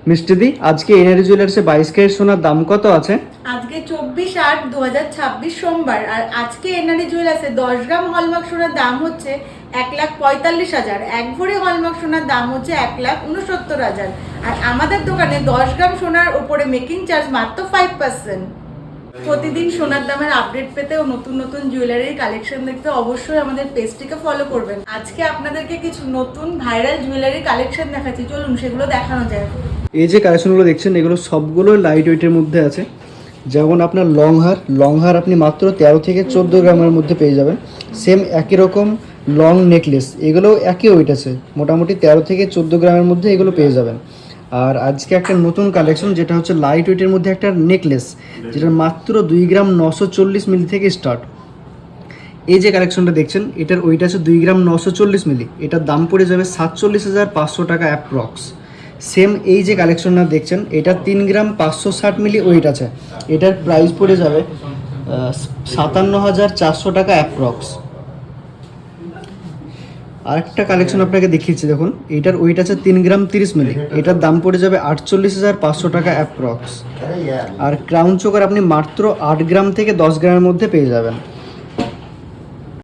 মিষ্টিদি, আজকে NRE জুয়েলার্সে 22 carat সোনার দাম কত আছে? আজকে 24/8/2026 সোমবার। আর আজকে এনআরই জুয়েলার্সে 10 গ্রাম হলমার্ক সোনার দাম হচ্ছে 1,45,000। 1 ভরি হলমার্ক সোনার দাম হচ্ছে 1,69,000। আর আমাদের দোকানে 10 গ্রাম সোনার উপরে মেকিং চার্জ মাত্র 5%। প্রতিদিন সোনার দামের আপডেট পেতে ও নতুন নতুন জুয়েলারির কালেকশন দেখতে অবশ্যই আমাদের পেজটিকে ফলো করবেন। আজকে আপনাদেরকে কিছু নতুন ভাইরাল জুয়েলারি কালেকশন দেখাচ্ছি, চলুন সেগুলো দেখানো যায়। এই যে কালেকশনগুলো দেখছেন এগুলো সবগুলো লাইট ওয়েটের মধ্যে আছে। যেমন আপনার লং হার আপনি মাত্র 13 থেকে 14 গ্রামের মধ্যে পেয়ে যাবেন। সেম একই রকম লং নেকলেস, এগুলো একই ওয়েট আছে, মোটামুটি 13 থেকে 14 গ্রামের মধ্যে এগুলো পেয়ে যাবেন। আর আজকে একটা নতুন কালেকশন যেটা হচ্ছে লাইট ওয়েটের মধ্যে একটা নেকলেস, যেটা মাত্র 2 গ্রাম 940 মিলি থেকে স্টার্ট। এই যে কালেকশনটা দেখছেন এটার ওয়েট আছে 2 গ্রাম 940 মিলি, এটার দাম পড়ে যাবে 47,500 টাকা অ্যাপ্রক্স। সেম এই যে কালেকশনটা দেখছেন এটা 3 গ্রাম 560 মিলি ওয়েট আছে, এটার প্রাইস পড়ে যাবে 57,400 টাকা অ্যাপ্রক্স। আরেকটা কালেকশন আপনাকে দেখিয়েছি, দেখুন এটার ওয়েট আছে 3 গ্রাম 30 মিলি, এটার দাম পড়ে যাবে 48,500 টাকা অ্যাপ্রক্স। আর ক্রাউন চোকার আপনি মাত্র 8 গ্রাম থেকে 10 গ্রামের মধ্যে পেয়ে যাবেন।